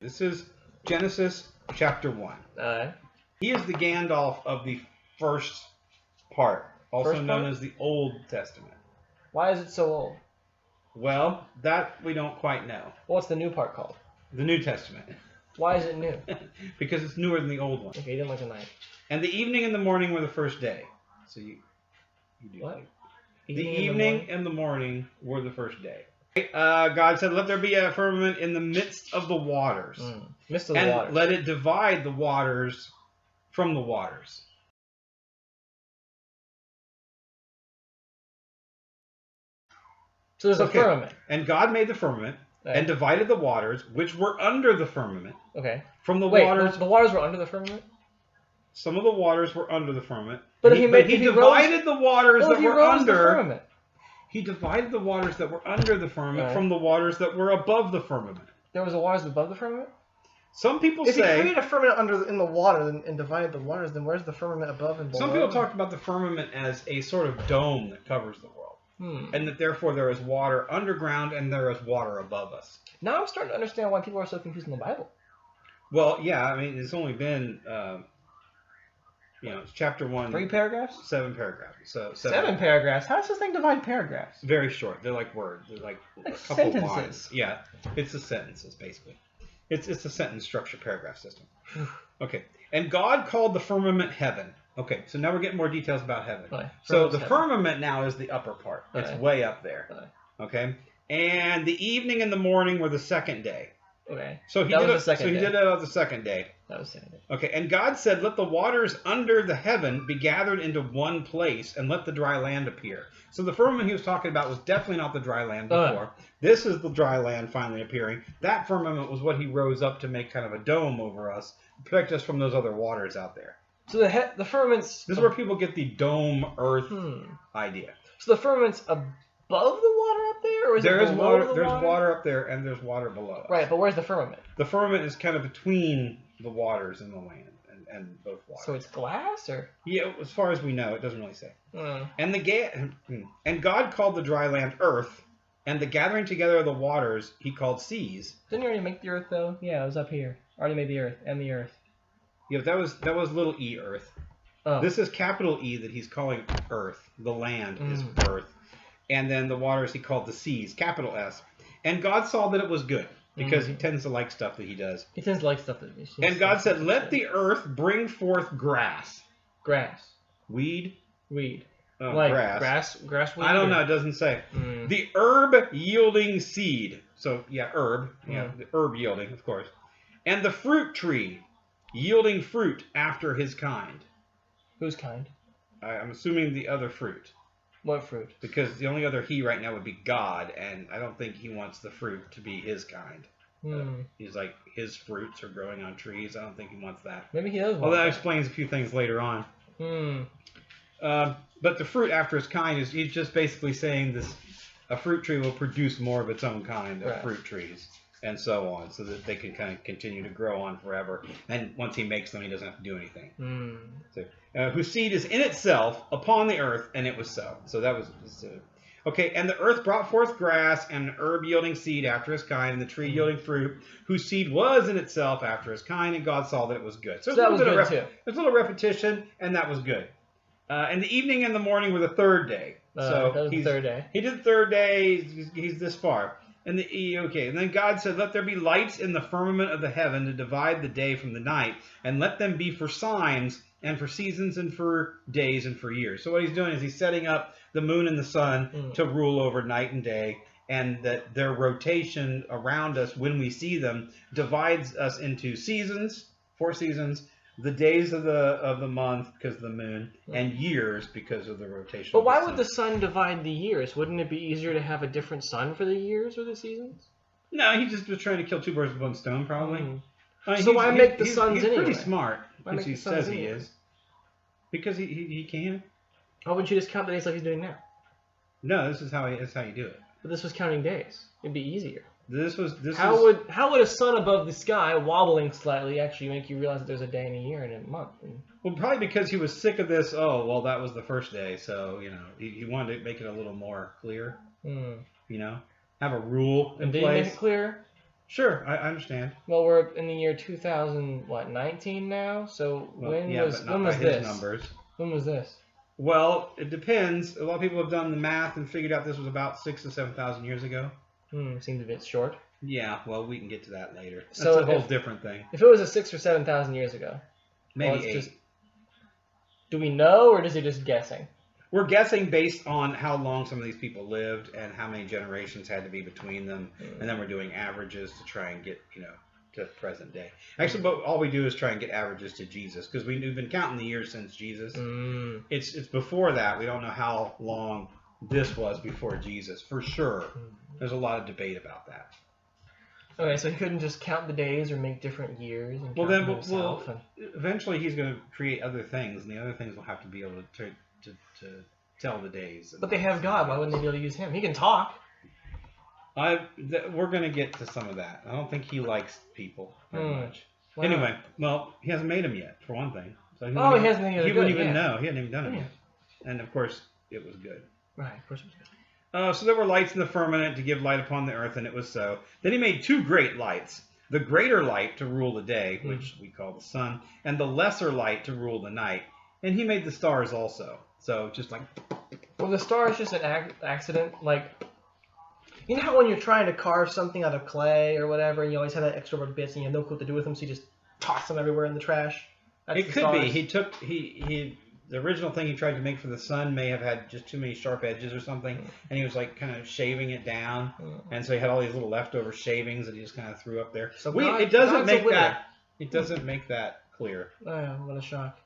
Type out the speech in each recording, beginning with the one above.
This is Genesis chapter 1. He is the Gandalf of the first part, also known as the Old Testament. Why is it so old? Well, that we don't quite know. What's the new part called? The New Testament. Why is it new? Because it's newer than the old one. Okay, you didn't like the night. And the evening and the morning were the first day. So you do. What? The evening and the morning were the first day. God said, "Let there be a firmament in the midst of the waters, Midst of the waters. let it divide the waters from the waters." So there's a firmament. And God made the firmament and divided the waters, which were under the firmament, from the waters. The waters were under the firmament? Some of the waters were under the firmament. But he divided the waters that were under the firmament. He divided the waters that were under the firmament from the waters that were above the firmament. There was the waters above the firmament? Some people say... If he created a firmament in the water and divided the waters, then where's the firmament above and below? Some people talked about the firmament as a sort of dome that covers the world. And that therefore there is water underground and there is water above us. Now I'm starting to understand why people are so confused in the Bible. Well, yeah, I mean, it's only been... it's chapter 1. 3 paragraphs? 7 paragraphs. So 7 paragraphs? How does this thing divide paragraphs? Very short. They're like words. They're like a couple sentences. lines. Yeah, it's the sentences basically. It's a sentence structure paragraph system. Okay. And God called the firmament heaven. Okay, so now we're getting more details about heaven. So the firmament now is the upper part. It's way up there. Okay. And the evening and the morning were the second day. Okay. So he did it on the second day. That was the second day. Okay, and God said, "Let the waters under the heaven be gathered into one place, and let the dry land appear." So the firmament he was talking about was definitely not the dry land before. This is the dry land finally appearing. That firmament was what he rose up to make kind of a dome over us, protect us from those other waters out there. So the firmament's... This is where people get the dome earth idea. So the firmament's above the water up there, or is it below the water? There's water up there, and there's water below us. Right, but where's the firmament? The firmament is kind of between the waters and the land, and both waters. So it's glass, or? Yeah, as far as we know, it doesn't really say. And God called the dry land earth, and the gathering together of the waters he called seas. Didn't he already make the earth, though? Yeah, it was up here. Already made the earth, and the earth. Yeah, that was little e earth. This is capital E that he's calling earth. The land is earth. And then the waters he called the seas, capital S. And God saw that it was good, because he tends to like stuff that he does. He tends to like stuff that he does. And God said, "Let the earth bring forth grass." Grass. Weed? Weed. Oh, like grass. Grass weed? I don't know, it doesn't say. The herb yielding seed. So, yeah, herb. Yeah, the herb yielding, of course. And the fruit tree yielding fruit after his kind. Whose kind? I'm assuming the other fruit. What fruit? Because the only other he right now would be God, and I don't think he wants the fruit to be his kind. He's like, his fruits are growing on trees. I don't think he wants that. Maybe he does want that. Well, that that explains a few things later on. But the fruit after his kind is, he's just basically saying a fruit tree will produce more of its own kind of fruit trees, and so on, so that they can kind of continue to grow on forever. And once he makes them, he doesn't have to do anything. So, whose seed is in itself upon the earth, and it was so. So that was okay. And the earth brought forth grass, and an herb yielding seed after his kind, and the tree yielding fruit, whose seed was in itself after his kind. And God saw that it was good. So that was good too. There's a little repetition, and that was good. And the evening and the morning were the third day. So that was the third day. He did the third day. He's this far. And then God said, "Let there be lights in the firmament of the heaven to divide the day from the night, and let them be for signs and for seasons and for days and for years." So what he's doing is he's setting up the moon and the sun to rule over night and day, and that their rotation around us when we see them divides us into seasons, 4 seasons, the days of the month because of the moon, and years because of the rotation. But why would the sun divide the years? Wouldn't it be easier to have a different sun for the years or the seasons? No, he just was trying to kill 2 birds with 1 stone, probably. So why make the suns anyway? He's pretty smart, which he says he is. Because he can. Why wouldn't you just count the days like he's doing now? No, this is how you do it. But this was counting days. It'd be easier. How would a sun above the sky wobbling slightly actually make you realize that there's a day and a year and a month? Well, probably because he was sick of this. Oh, well, that was the first day, so he wanted to make it a little more clear. Have a rule in place. Did he make it clear? Sure, I understand. Well, we're in the year 2019 now. So Well, when yeah, was but not by his this? numbers. When was this? Well, it depends. A lot of people have done the math and figured out this was about 6,000 to 7,000 years ago. Seems a bit short. Yeah, well, we can get to that later. That's So a whole different thing. If it was a 6,000 or 7,000 years ago, Maybe well, 8. Do we know, or is he just guessing? We're guessing based on how long some of these people lived and how many generations had to be between them, and then we're doing averages to try and get, to present day. Actually, but all we do is try and get averages to Jesus, because we've been counting the years since Jesus. It's before that. We don't know how long this was before Jesus, for sure. There's a lot of debate about that. Okay, so he couldn't just count the days or make different years and Well, count then, them himself. eventually he's going to create other things, and the other things will have to be able to tell the days. But they have God. Why wouldn't they be able to use him? He can talk. We're going to get to some of that. I don't think he likes people very much. Wow. Anyway, well, he hasn't made them yet, for one thing. So he hasn't made He wouldn't even know. He hadn't even done it yet. And, of course, it was good. Right, of course it was good. So there were lights in the firmament to give light upon the earth, and it was so. Then he made 2 great lights. The greater light to rule the day, which we call the sun, and the lesser light to rule the night. And he made the stars also. So just like... Well, the star is just an accident. Like, you know how when you're trying to carve something out of clay or whatever, and you always have that extra bits and you have no clue what to do with them, so you just toss them everywhere in the trash? That's it could be. The original thing he tried to make for the sun may have had just too many sharp edges or something, and he was like kind of shaving it down, and so he had all these little leftover shavings that he just kind of threw up there. So it doesn't make that clear. Oh, what a shock.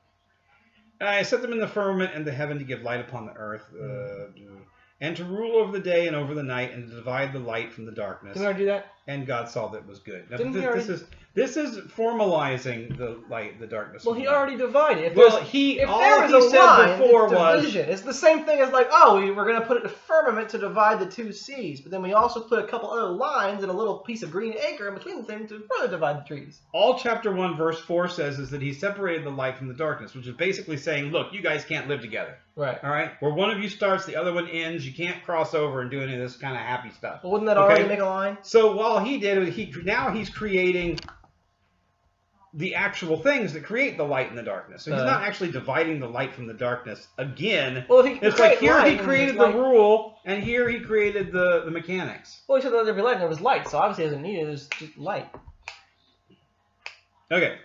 I set them in the firmament and the heaven to give light upon the earth, and to rule over the day and over the night, and to divide the light from the darkness. Didn't I do that? And God saw that it was good. Now, This is formalizing the light, the darkness. Well, he already divided. It's the same thing as like, we're going to put it in firmament to divide the 2 seas, but then we also put a couple other lines and a little piece of green acre in between the things to further divide the trees. All chapter 1, verse 4 says is that he separated the light from the darkness, which is basically saying, look, you guys can't live together. Right. All right? Where one of you starts, the other one ends. You can't cross over and do any of this kind of happy stuff. Well, wouldn't that already make a line? So while he did, he's creating the actual things that create the light and the darkness. So he's not actually dividing the light from the darkness again. Well, it's like here he created the rule, and here he created the mechanics. Well, he said that there'd be light, and there was light, so obviously he doesn't need it. There's just light. Okay.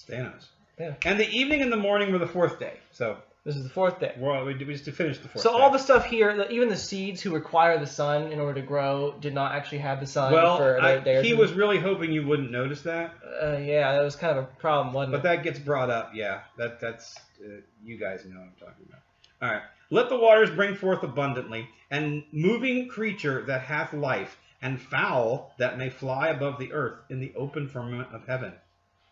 Thanos. Yeah. And the evening and the morning were the 4th day. So this is the 4th day. Well, we just to finish the 4th day. So all the stuff here, even the seeds who require the sun in order to grow, did not actually have the sun for a day or 2. He was really hoping you wouldn't notice that. Yeah, that was kind of a problem, wasn't it? But that gets brought up, yeah. That's you guys know what I'm talking about. All right. Let the waters bring forth abundantly, and moving creature that hath life, and fowl that may fly above the earth in the open firmament of heaven.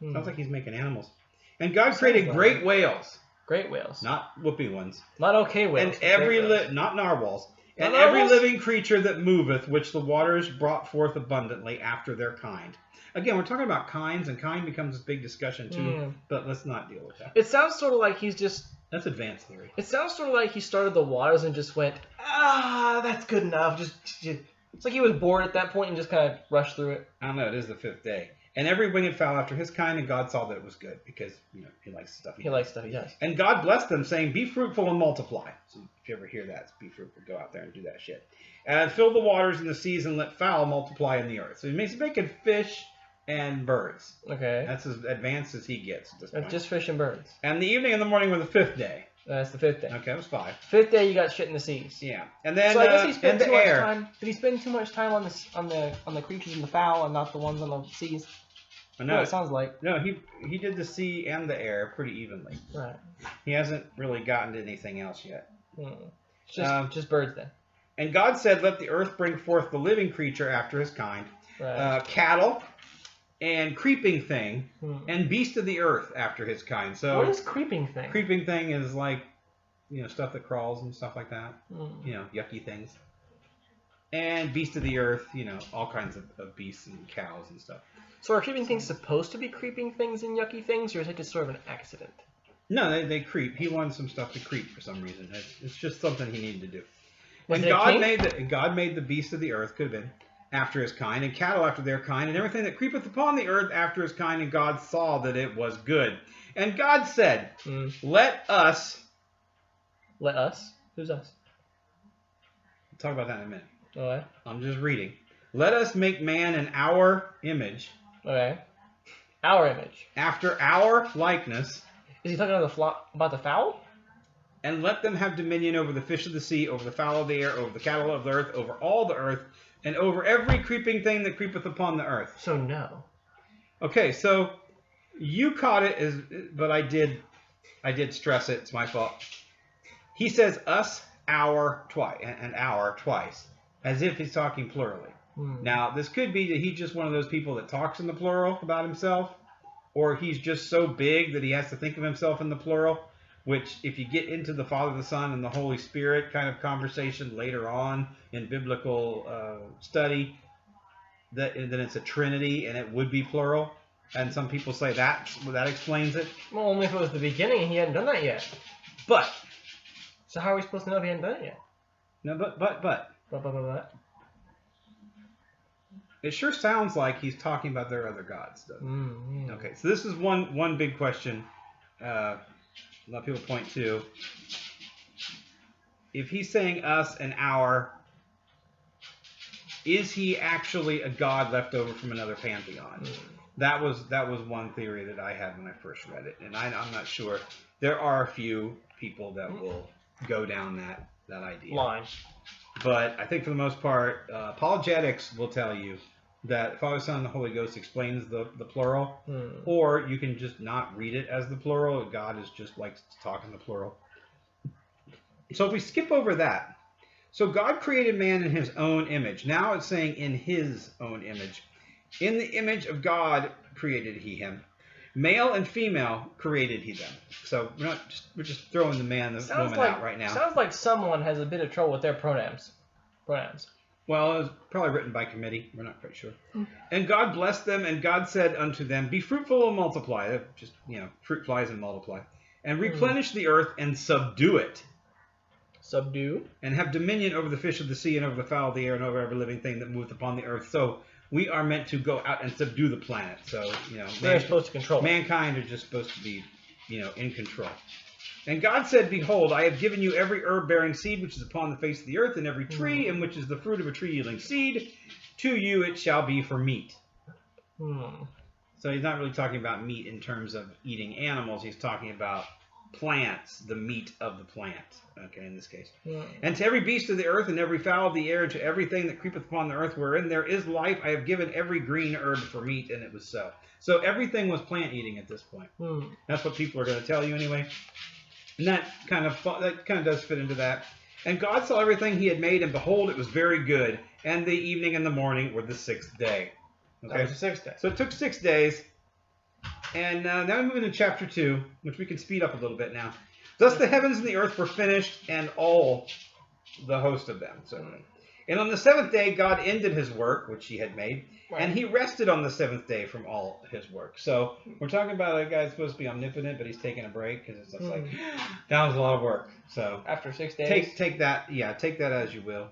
Sounds like he's making animals. And God created great whales. Great whales. Not whoopee ones. Not okay whales. And not narwhals. And every living creature that moveth, which the waters brought forth abundantly after their kind. Again, we're talking about kinds, and kind becomes this big discussion too, but let's not deal with that. It sounds sort of like he's just... That's advanced theory. It sounds sort of like he started the waters and just went, that's good enough. It's like he was bored at that point and just kind of rushed through it. I don't know, it is the 5th day. And every winged fowl after his kind, and God saw that it was good, because he likes stuff he does. And God blessed them, saying, be fruitful and multiply. So if you ever hear that, be fruitful, go out there and do that shit. And fill the waters in the seas, and let fowl multiply in the earth. So he's making fish and birds. Okay. That's as advanced as he gets at this point. Just fish and birds. And the evening and the morning were the 5th day. That's the 5th day. Okay, that was 5. 5th day, you got shit in the seas. Yeah, and then so I guess he spent too much time. Did he spend too much time on the creatures in the fowl and not the ones on the seas? No, it sounds like. No, he did the sea and the air pretty evenly. Right. He hasn't really gotten to anything else yet. Just birds then. And God said, let the earth bring forth the living creature after his kind, cattle, and creeping thing, and beast of the earth after his kind. So what is creeping thing? Creeping thing is like, stuff that crawls and stuff like that. Yucky things. And beast of the earth, all kinds of beasts and cows and stuff. So are creeping things supposed to be creeping things and yucky things, or is it just sort of an accident? No, they creep. He wanted some stuff to creep for some reason. It's just something he needed to do. Was and God made the beast of the earth, could have been, after his kind, and cattle after their kind, and everything that creepeth upon the earth after his kind, and God saw that it was good. And God said, Let us... Let us? Who's us? We'll talk about that in a minute. Okay. I'm just reading. Let us make man in our image. Okay. Our image. After our likeness. Is he talking about the fowl? And let them have dominion over the fish of the sea, over the fowl of the air, over the cattle of the earth, over all the earth, and over every creeping thing that creepeth upon the earth. So no. Okay, so you caught it, but I did stress it. It's my fault. He says us, our, twice, and our twice, as if he's talking plurally. Now, this could be that he's just one of those people that talks in the plural about himself, or he's just so big that he has to think of himself in the plural, which if you get into the Father, the Son, and the Holy Spirit kind of conversation later on in biblical study, then it's a trinity and it would be plural. And some people say that explains it. Well, only if it was the beginning and he hadn't done that yet. But. So how are we supposed to know if he hadn't done it yet? No, but. It sure sounds like he's talking about their other gods, though. Okay, so this is one big question a lot of people point to. If he's saying us and our, is he actually a god left over from another pantheon? That was one theory that I had when I first read it, and I'm not sure. There are a few people that will go down that idea. Line. But I think for the most part, apologetics will tell you that Father, Son, and the Holy Ghost explains the plural, or you can just not read it as the plural. God is just likes to talk in the plural. So if we skip over that, so God created man in his own image. Now it's saying in his own image. In the image of God created he him. Male and female created he them. So we're just throwing the man and the woman out right now. Sounds like someone has a bit of trouble with their pronouns. Well, it was probably written by committee. We're not quite sure. And God blessed them, and God said unto them, Be fruitful and multiply. Just, fruit flies and multiply. And replenish the earth and subdue it. Subdue? And have dominion over the fish of the sea and over the fowl of the air and over every living thing that moveth upon the earth. So we are meant to go out and subdue the planet. So, they're supposed to control it. Mankind are just supposed to be, in control. And God said, Behold, I have given you every herb bearing seed which is upon the face of the earth, and every tree, and which is the fruit of a tree yielding seed. To you it shall be for meat. So he's not really talking about meat in terms of eating animals. He's talking about plants, the meat of the plant, okay, in this case. And to every beast of the earth, and every fowl of the air, and to everything that creepeth upon the earth, wherein there is life, I have given every green herb for meat, and it was so. So everything was plant eating at this point. That's what people are going to tell you anyway. And that kind of does fit into that. And God saw everything he had made, and behold, it was very good. And the evening and the morning were the sixth day. Okay? That was the 6th day. So it took 6 days. And now we move into chapter 2, which we can speed up a little bit now. Thus the heavens and the earth were finished, and all the host of them. So, and on the 7th day, God ended his work, which he had made. Right. And he rested on the 7th day from all his work. So we're talking about a guy that's supposed to be omnipotent, but he's taking a break because it's just like, that was a lot of work. So after 6 days, take that as you will.